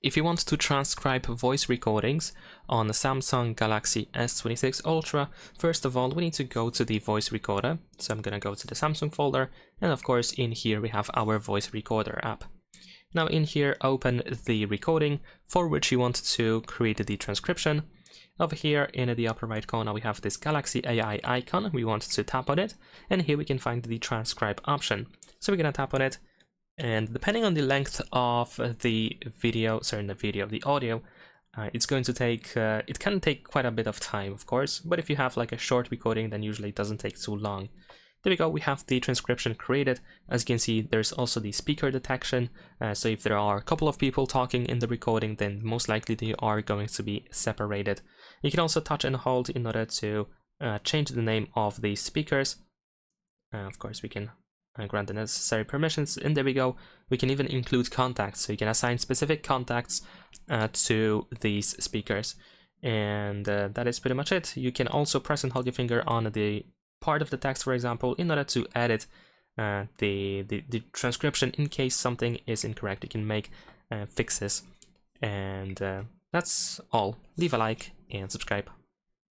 If you want to transcribe voice recordings on the Samsung Galaxy S26 Ultra, first of all, we need to go to the voice recorder. So I'm going to go to the Samsung folder, and of course in here we have our voice recorder app. Now in here, open the recording for which you want to create the transcription. Over here in the upper right corner we have this Galaxy AI icon. We want to tap on it, and here we can find the transcribe option. So we're going to tap on it. And depending on the length of the audio, it's going to take, it can take quite a bit of time, of course, but if you have like a short recording, then usually it doesn't take too long. There we go, we have the transcription created. As you can see, there's also the speaker detection, so if there are a couple of people talking in the recording, then most likely they are going to be separated. You can also touch and hold in order to change the name of the speakers. Of course, we can grant the necessary permissions, and there we go. We can even include contacts, so you can assign specific contacts to these speakers, and that is pretty much it. You can also press and hold your finger on the part of the text, for example, in order to edit the transcription in case something is incorrect. You can make fixes, and that's all. Leave a like and subscribe.